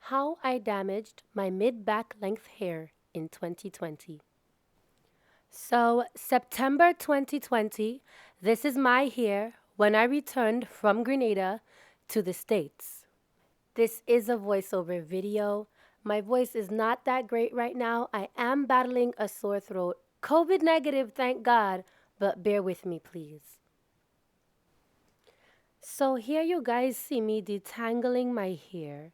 How I damaged my mid-back length hair in 2020. So, September 2020, this is my hair when I returned from Grenada to the States. This is a voiceover video. My voice is not that great right now. I am battling a sore throat. COVID negative, thank God, but bear with me, please. So, here you guys see me detangling my hair,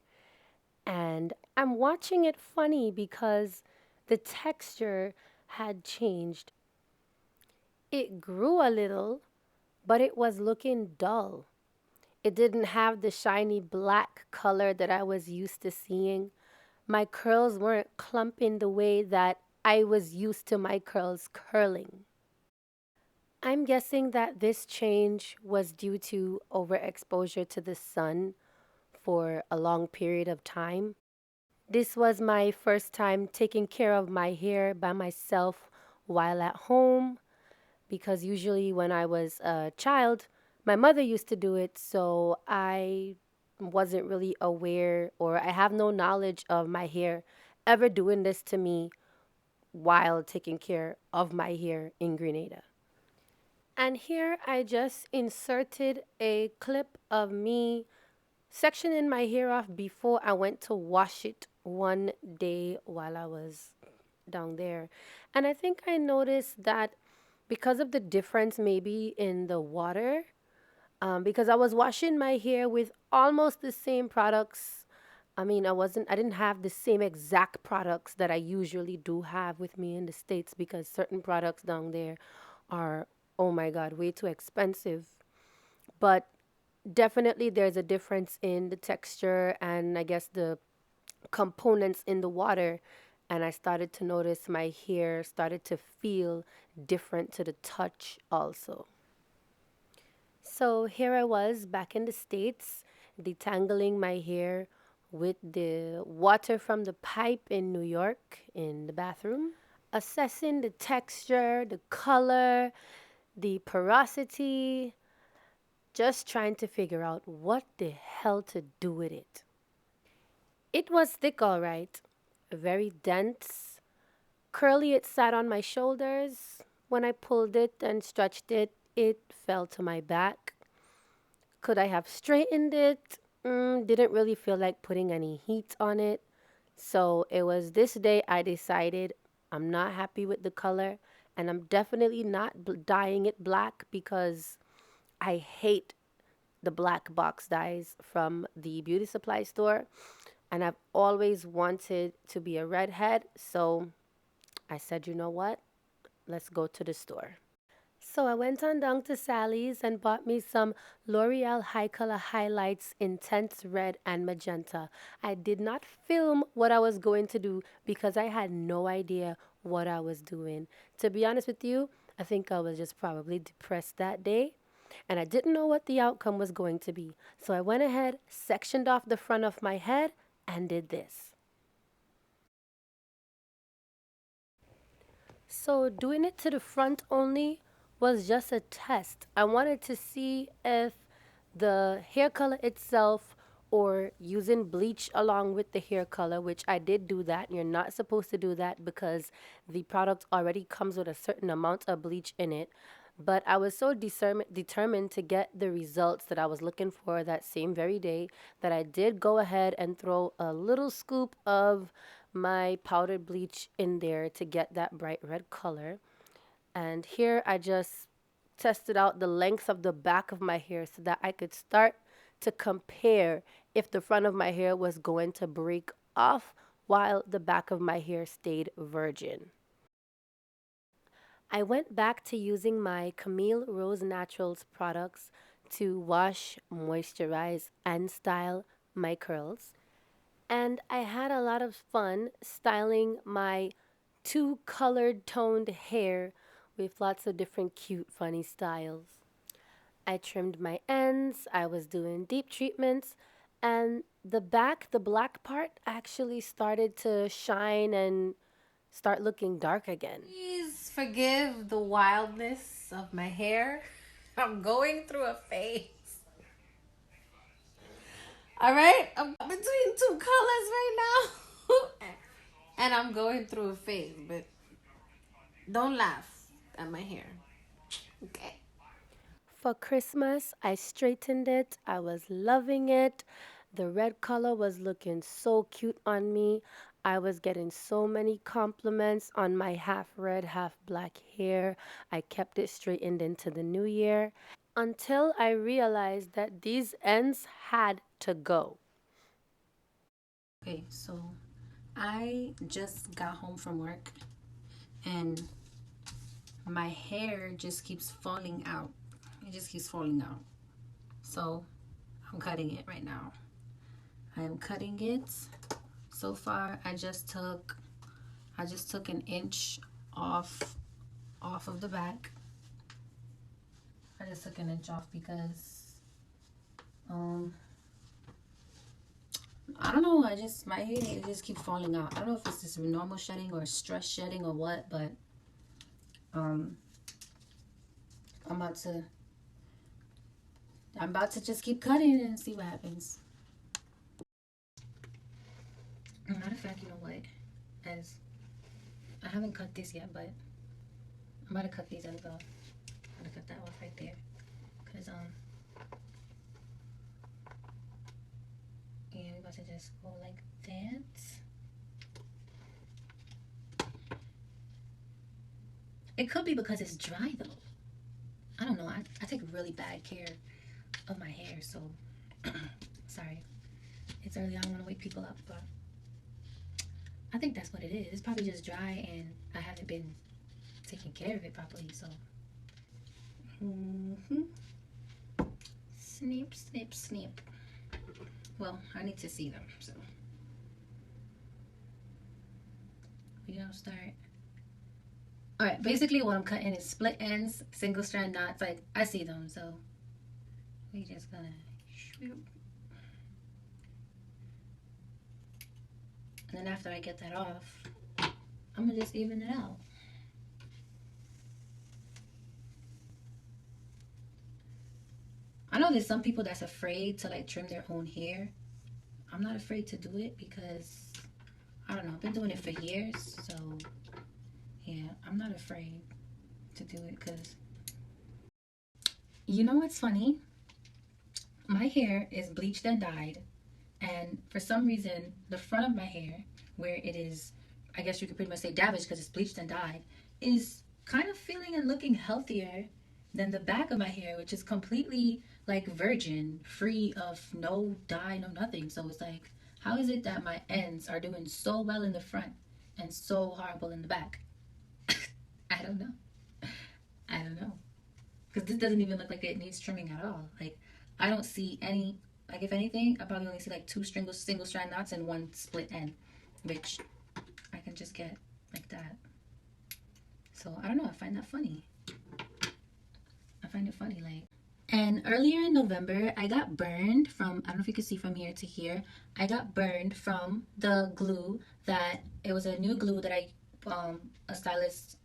and I'm watching it funny because the texture had changed. It grew a little, but it was looking dull. It didn't have the shiny black color that I was used to seeing. My curls weren't clumping the way that I was used to my curls curling. I'm guessing that this change was due to overexposure to the sun for a long period of time. This was my first time taking care of my hair by myself while at home because usually when I was a child, my mother used to do it, so I wasn't really aware or I have no knowledge of my hair ever doing this to me while taking care of my hair in Grenada. And here I just inserted a clip of me sectioning my hair off before I went to wash it one day while I was down there. And I think I noticed that because of the difference maybe in the water, because I was washing my hair with almost the same products. I didn't have the same exact products that I usually do have with me in the States because certain products down there are, oh my God, way too expensive. But definitely there's a difference in the texture and I guess the components in the water. And I started to notice my hair started to feel different to the touch also. So here I was back in the States, detangling my hair with the water from the pipe in New York in the bathroom, assessing the texture, the color, the porosity, just trying to figure out what the hell to do with it. It was thick, all right, very dense. Curly, it sat on my shoulders. When I pulled it and stretched it, it fell to my back. Could I have straightened it? Didn't really feel like putting any heat on it. So it was this day I decided I'm not happy with the color and I'm definitely not dyeing it black because I hate the black box dyes from the beauty supply store. And I've always wanted to be a redhead. So I said, you know what? Let's go to the store. So I went on down to Sally's and bought me some L'Oreal High Color Highlights Intense Red and Magenta. I did not film what I was going to do because I had no idea what I was doing. To be honest with you, I think I was just probably depressed that day and I didn't know what the outcome was going to be. So I went ahead, sectioned off the front of my head, and did this. So doing it to the front only was just a test. I wanted to see if the hair color itself or using bleach along with the hair color, which I did do that. You're not supposed to do that because the product already comes with a certain amount of bleach in it. But I was so determined to get the results that I was looking for that same very day that I did go ahead and throw a little scoop of my powdered bleach in there to get that bright red color. And here I just tested out the length of the back of my hair so that I could start to compare if the front of my hair was going to break off while the back of my hair stayed virgin. I went back to using my Camille Rose Naturals products to wash, moisturize, and style my curls. And I had a lot of fun styling my two colored toned hair with lots of different cute, funny styles. I trimmed my ends, I was doing deep treatments, and the back, the black part, actually started to shine and start looking dark again. Please forgive the wildness of my hair. I'm going through a phase. All right, I'm between two colors right now, and I'm going through a phase. But don't laugh at my hair, okay? For Christmas, I straightened it. I was loving it. The red color was looking so cute on me. I was getting so many compliments on my half red, half black hair. I kept it straightened into the new year until I realized that these ends had to go. Okay, so I just got home from work, and my hair just keeps falling out. It just keeps falling out. So I'm cutting it right now. I am cutting it. So far, I just took an inch off of the back. I just took an inch off because um I don't know. I just my hair it just keeps falling out. I don't know if it's just normal shedding or stress shedding or what, but um I'm about to just keep cutting and see what happens. Matter of fact, you know what? As I haven't cut this yet, but I'm about to cut these as well. I'm gonna cut that off right there, cause yeah, we're about to just go like that. It could be because it's dry though. I don't know. I take really bad care of my hair, so sorry. It's early. I don't want to wake people up, but I think that's what it is. It's probably just dry, and I haven't been taking care of it properly. So, snip, snip, snip. Well, I need to see them, so we gonna start. All right. Basically, what I'm cutting is split ends, single strand knots. Like I see them, so we just gonna. And then after I get that off, I'm gonna just even it out. I know there's some people that's afraid to like trim their own hair. I'm not afraid to do it because I don't know, I've been doing it for years, so yeah, I'm not afraid to do it because you know what's funny? My hair is bleached and dyed, and for some reason, the front of my hair, where it is, I guess you could pretty much say damaged because it's bleached and dyed, is kind of feeling and looking healthier than the back of my hair, which is completely like virgin, free of no dye, no nothing. So it's like, how is it that my ends are doing so well in the front and so horrible in the back? I don't know. I don't know. Because this doesn't even look like it needs trimming at all. Like, I don't see any, like, if anything, I probably only see like two single strand knots and one split end, which I can just get like that. So I don't know. I find that funny. I find it funny. Like, and earlier in November, I got burned from, I don't know if you can see from here to here. I got burned from the glue that, it was a new glue that I allowed a stylist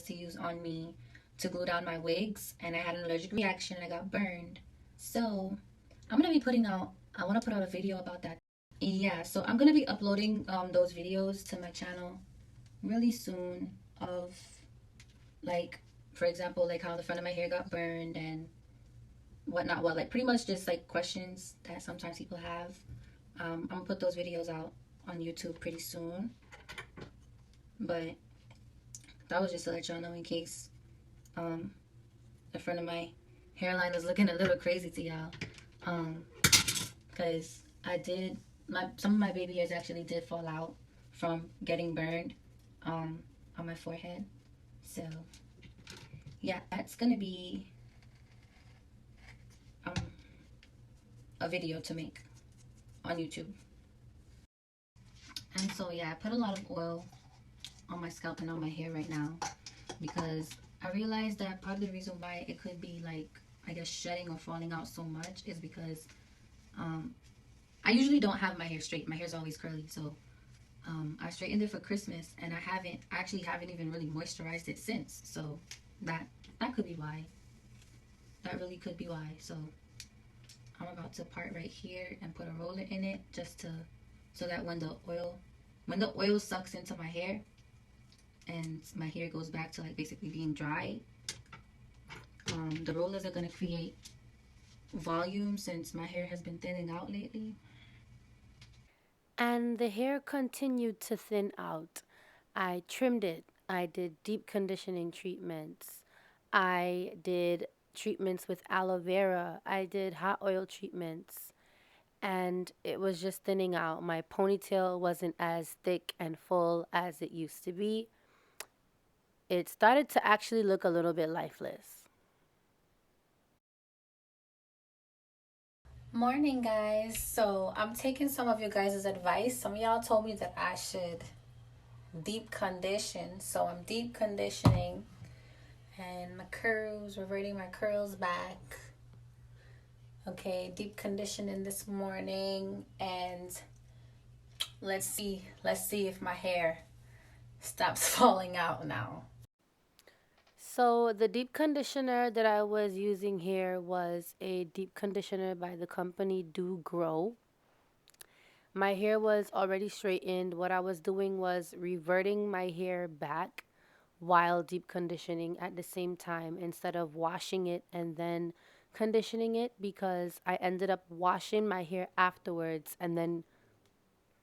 to use on me to glue down my wigs. And I had an allergic reaction and I got burned. So I'm going to be I want to put out a video about that. Yeah, so I'm going to be uploading those videos to my channel really soon of like, for example, like how the front of my hair got burned and whatnot. Well, like pretty much just like questions that sometimes people have. I'm gonna put those videos out on YouTube pretty soon. But that was just to let y'all know in case the front of my hairline is looking a little crazy to y'all. Because some of my baby hairs actually did fall out from getting burned on my forehead. So yeah, that's gonna be a video to make on YouTube. And so yeah, I put a lot of oil on my scalp and on my hair right now because I realized that part of the reason why it could be like, I guess, shedding or falling out so much is because I usually don't have my hair straight. My hair's always curly. So I straightened it for Christmas and I actually haven't even really moisturized it since. So that could be why. That really could be why. So I'm about to part right here and put a roller in it just to so that when the oil sucks into my hair and my hair goes back to like basically being dry, the rollers are gonna create volume since my hair has been thinning out lately. And the hair continued to thin out. I trimmed it. I did deep conditioning treatments. I did treatments with aloe vera. I did hot oil treatments. And it was just thinning out. My ponytail wasn't as thick and full as it used to be. It started to actually look a little bit lifeless. Morning, guys. So I'm taking some of you guys' advice. Some of y'all told me that I should deep condition. So I'm deep conditioning and my curls, reverting my curls back. Okay, deep conditioning this morning, and let's see if my hair stops falling out now. So, the deep conditioner that I was using here was a deep conditioner by the company Do Grow. My hair was already straightened. What I was doing was reverting my hair back while deep conditioning at the same time instead of washing it and then conditioning it, because I ended up washing my hair afterwards and then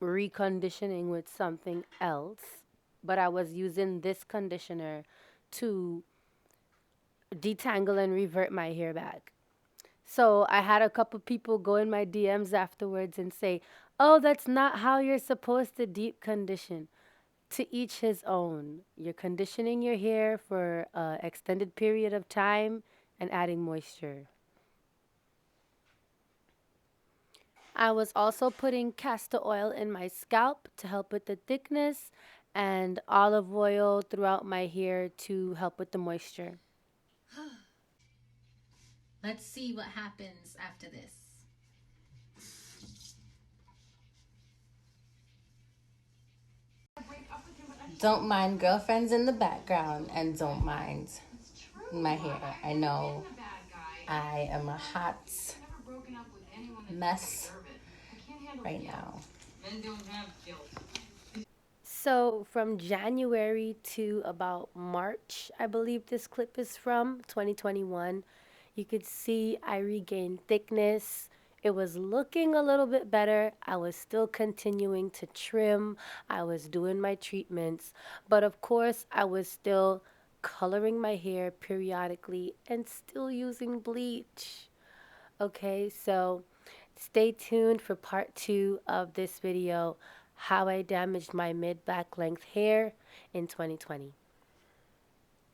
reconditioning with something else. But I was using this conditioner to detangle and revert my hair back. So I had a couple people go in my DMs afterwards and say, "Oh, that's not how you're supposed to deep condition." To each his own. You're conditioning your hair for an extended period of time and adding moisture. I was also putting castor oil in my scalp to help with the thickness and olive oil throughout my hair to help with the moisture. Let's see what happens after this. Don't mind girlfriends in the background, and don't mind my hair. I know I am a hot mess right now. So, from January to about March, I believe this clip is from 2021, you could see I regained thickness. It was looking a little bit better. I was still continuing to trim. I was doing my treatments. But of course, I was still coloring my hair periodically and still using bleach. Okay, so stay tuned for part two of this video, how I damaged my mid back length hair in 2020.